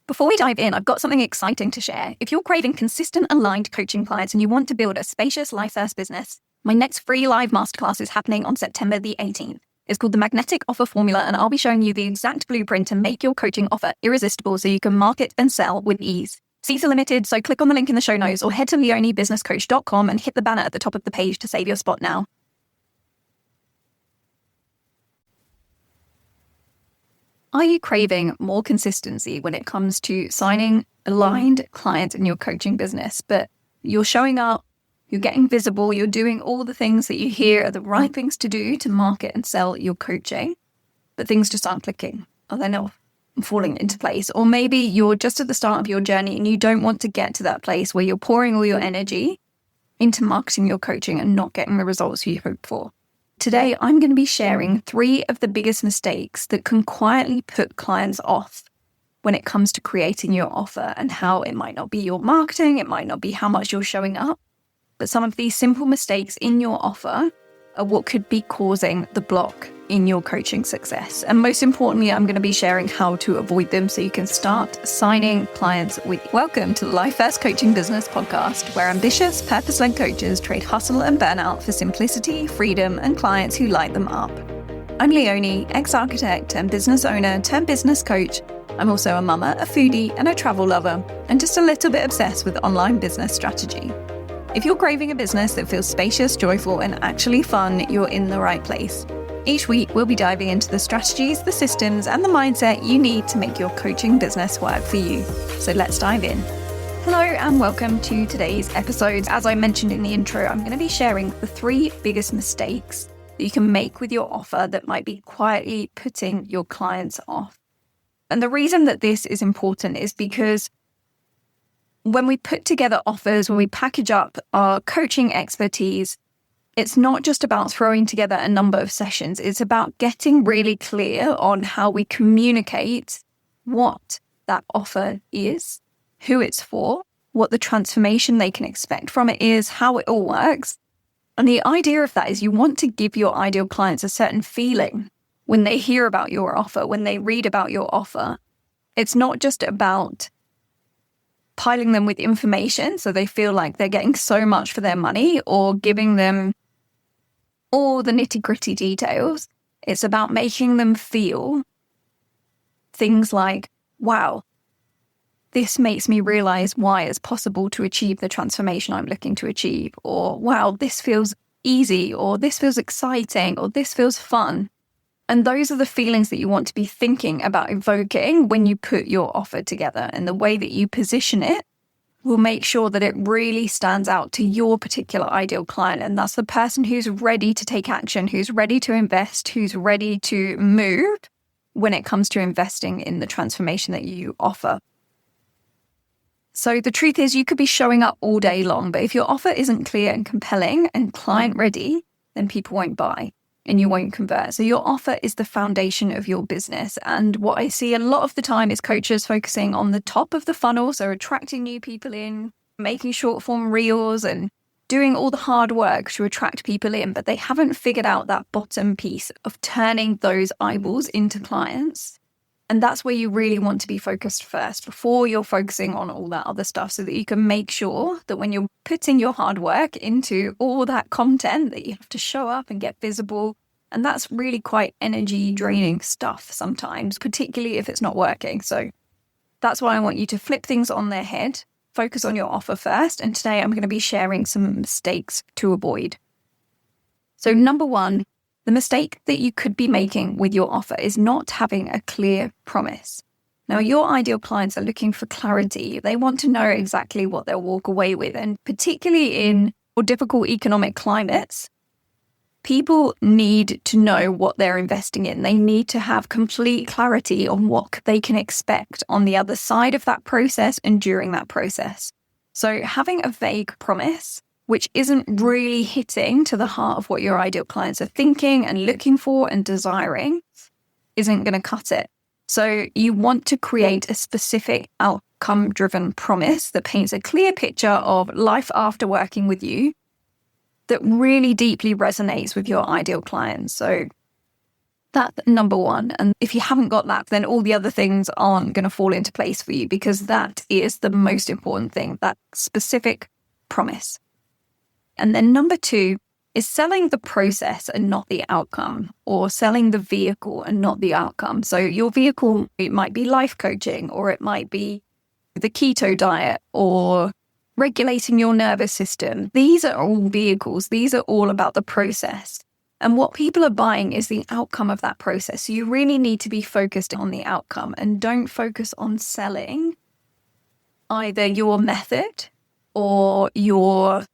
Before we dive in, I've got something exciting to share. If you're craving consistent, aligned coaching clients and you want to build a spacious life-first business, my next free live masterclass is happening on September the 18th. It's called the Magnetic Offer Formula, and I'll be showing you the exact blueprint to make your coaching offer irresistible so you can market and sell with ease. Seats are limited, so click on the link in the show notes or head to leoniebusinesscoach.com and hit the banner at the top of the page to save your spot now. Are you craving more consistency when it comes to signing aligned clients in your coaching business, but you're showing up, you're getting visible, you're doing all the things that you hear are the right things to do to market and sell your coaching, but things just aren't clicking, or they're not falling into place? Or maybe you're just at the start of your journey and you don't want to get to that place where you're pouring all your energy into marketing your coaching and not getting the results you hope for. Today, I'm going to be sharing 3 of the biggest mistakes that can quietly put clients off when it comes to creating your offer, and how it might not be your marketing, it might not be how much you're showing up, but some of these simple mistakes in your offer are what could be causing the block in your coaching success. And most importantly, I'm going to be sharing how to avoid them so you can start signing clients with you. Welcome to the Life First Coaching Business Podcast, where ambitious, purpose-led coaches trade hustle and burnout for simplicity, freedom, and clients who light them up. I'm Leonie, ex-architect and business owner turned business coach. I'm also a mama, a foodie, and a travel lover, and just a little bit obsessed with online business strategy. If you're craving a business that feels spacious, joyful, and actually fun, you're in the right place. Each week, we'll be diving into the strategies, the systems, and the mindset you need to make your coaching business work for you. So let's dive in. Hello, and welcome to today's episode. As I mentioned in the intro, I'm going to be sharing the 3 biggest mistakes that you can make with your offer that might be quietly putting your clients off. And the reason that this is important is because when we put together offers, when we package up our coaching expertise, it's not just about throwing together a number of sessions. It's about getting really clear on how we communicate what that offer is, who it's for, what the transformation they can expect from it is, how it all works. And the idea of that is you want to give your ideal clients a certain feeling when they hear about your offer, when they read about your offer. It's not just about piling them with information so they feel like they're getting so much for their money, or giving them all the nitty-gritty details. It's about making them feel things like, wow, this makes me realize why it's possible to achieve the transformation I'm looking to achieve, or wow, this feels easy, or this feels exciting, or this feels fun. And those are the feelings that you want to be thinking about evoking when you put your offer together. And the way that you position it will make sure that it really stands out to your particular ideal client. And that's the person who's ready to take action, who's ready to invest, who's ready to move when it comes to investing in the transformation that you offer. So the truth is, you could be showing up all day long, but if your offer isn't clear and compelling and client ready, then people won't buy and you won't convert. So your offer is the foundation of your business. And what I see a lot of the time is coaches focusing on the top of the funnel, so attracting new people in, making short form reels and doing all the hard work to attract people in, but they haven't figured out that bottom piece of turning those eyeballs into clients. And that's where you really want to be focused first before you're focusing on all that other stuff, so that you can make sure that when you're putting your hard work into all that content, that you have to show up and get visible. And that's really quite energy draining stuff sometimes, particularly if it's not working. So that's why I want you to flip things on their head, focus on your offer first. And today I'm going to be sharing some mistakes to avoid. So number 1, the mistake that you could be making with your offer is not having a clear promise. Now, your ideal clients are looking for clarity. They want to know exactly what they'll walk away with. And particularly in more difficult economic climates, people need to know what they're investing in. They need to have complete clarity on what they can expect on the other side of that process and during that process. So having a vague promise, which isn't really hitting to the heart of what your ideal clients are thinking and looking for and desiring, isn't going to cut it. So you want to create a specific outcome-driven promise that paints a clear picture of life after working with you that really deeply resonates with your ideal clients. So That's number one. And if you haven't got that, then all the other things aren't going to fall into place for you, because that is the most important thing, that specific promise. And then number two is selling the process and not the outcome, or selling the vehicle and not the outcome. So your vehicle, it might be life coaching, or it might be the keto diet, or regulating your nervous system. These are all vehicles. These are all about the process. And what people are buying is the outcome of that process. So you really need to be focused on the outcome, and don't focus on selling either your method or your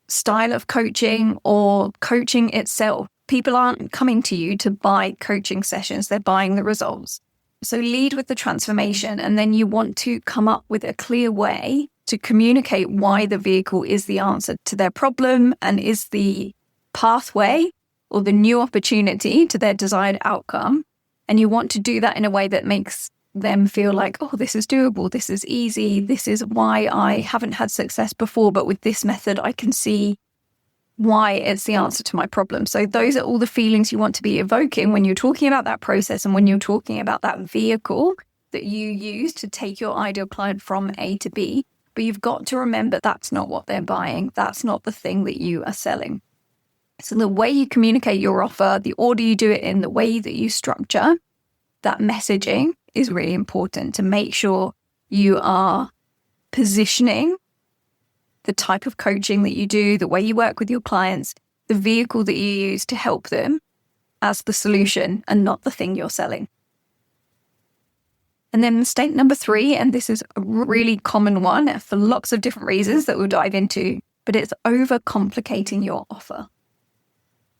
style of coaching or coaching itself. People aren't coming to you to buy coaching sessions. They're buying the results. So lead with the transformation, and then you want to come up with a clear way to communicate why the vehicle is the answer to their problem and is the pathway or the new opportunity to their desired outcome. And you want to do that in a way that makes them feel like, oh, this is doable, this is easy, this is why I haven't had success before, but with this method I can see why it's the answer to my problem. So those are all the feelings you want to be evoking when you're talking about that process and when you're talking about that vehicle that you use to take your ideal client from A to B. But you've got to remember that's not what they're buying. That's not the thing that you are selling. So the way you communicate your offer, the order you do it in, the way that you structure that messaging is really important to make sure you are positioning the type of coaching that you do, the way you work with your clients, the vehicle that you use to help them as the solution and not the thing you're selling. And then mistake number three, and this is a really common one for lots of different reasons that we'll dive into, but it's overcomplicating your offer.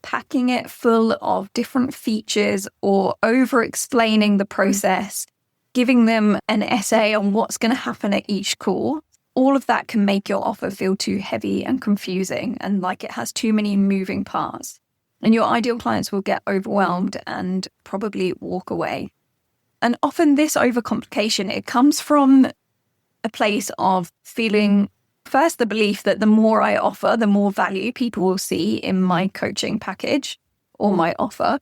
Packing it full of different features or over-explaining the process, giving them an essay on what's going to happen at each call. All of that can make your offer feel too heavy and confusing and like it has too many moving parts. And your ideal clients will get overwhelmed and probably walk away. And often this overcomplication, it comes from a place of feeling, first, the belief that the more I offer, the more value people will see in my coaching package or my offer,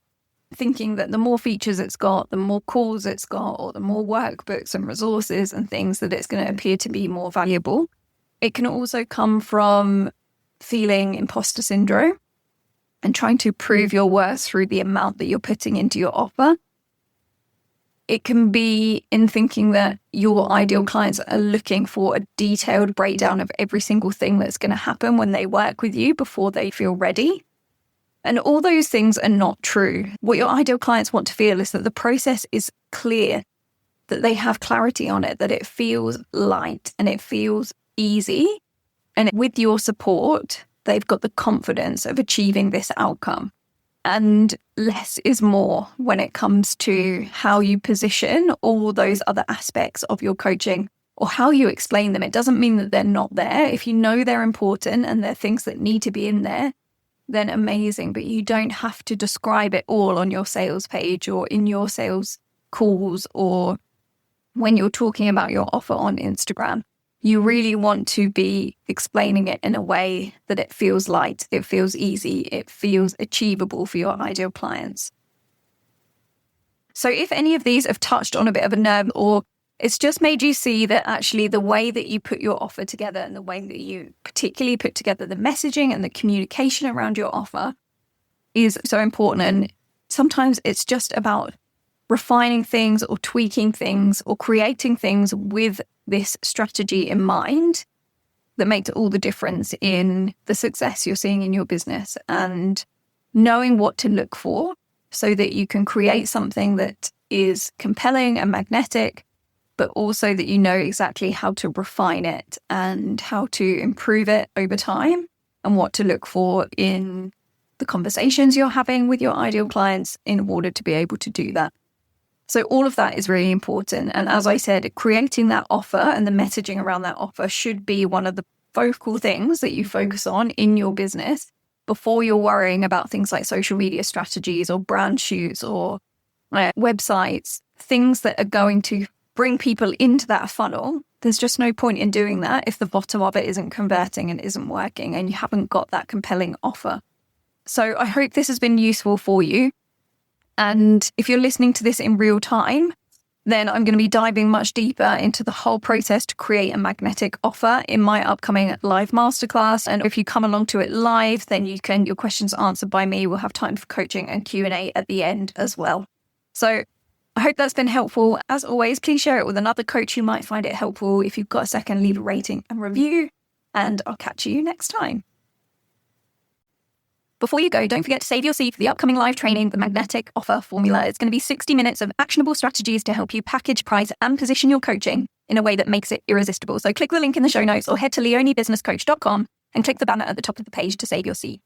thinking that the more features it's got, the more calls it's got, or the more workbooks and resources and things, that it's going to appear to be more valuable. It can also come from feeling imposter syndrome and trying to prove your worth through the amount that you're putting into your offer. It can be in thinking that your ideal clients are looking for a detailed breakdown of every single thing that's going to happen when they work with you before they feel ready. And all those things are not true. What your ideal clients want to feel is that the process is clear, that they have clarity on it, that it feels light and it feels easy. And with your support, they've got the confidence of achieving this outcome. And less is more when it comes to how you position all those other aspects of your coaching or how you explain them. It doesn't mean that they're not there. If you know they're important and they're things that need to be in there, then amazing. But you don't have to describe it all on your sales page or in your sales calls or when you're talking about your offer on Instagram. You really want to be explaining it in a way that it feels light, it feels easy, it feels achievable for your ideal clients. So if any of these have touched on a bit of a nerve, or it's just made you see that actually the way that you put your offer together and the way that you particularly put together the messaging and the communication around your offer is so important. And sometimes it's just about refining things or tweaking things or creating things with this strategy in mind that makes all the difference in the success you're seeing in your business, and knowing what to look for so that you can create something that is compelling and magnetic, but also that you know exactly how to refine it and how to improve it over time and what to look for in the conversations you're having with your ideal clients in order to be able to do that. So all of that is really important. And as I said, creating that offer and the messaging around that offer should be one of the focal things that you focus on in your business before you're worrying about things like social media strategies or brand shoots or websites, things that are going to bring people into that funnel. There's just no point in doing that if the bottom of it isn't converting and isn't working and you haven't got that compelling offer. So I hope this has been useful for you. And if you're listening to this in real time, then I'm going to be diving much deeper into the whole process to create a magnetic offer in my upcoming live masterclass. And if you come along to it live, then your questions answered by me. We'll have time for coaching and Q&A at the end as well. So I hope that's been helpful. As always, please share it with another coach who might find it helpful. If you've got a second, leave a rating and review, and I'll catch you next time. Before you go, don't forget to save your seat for the upcoming live training, the Magnetic Offer Formula. It's going to be 60 minutes of actionable strategies to help you package, price, and position your coaching in a way that makes it irresistible. So click the link in the show notes or head to leoniebusinesscoach.com and click the banner at the top of the page to save your seat.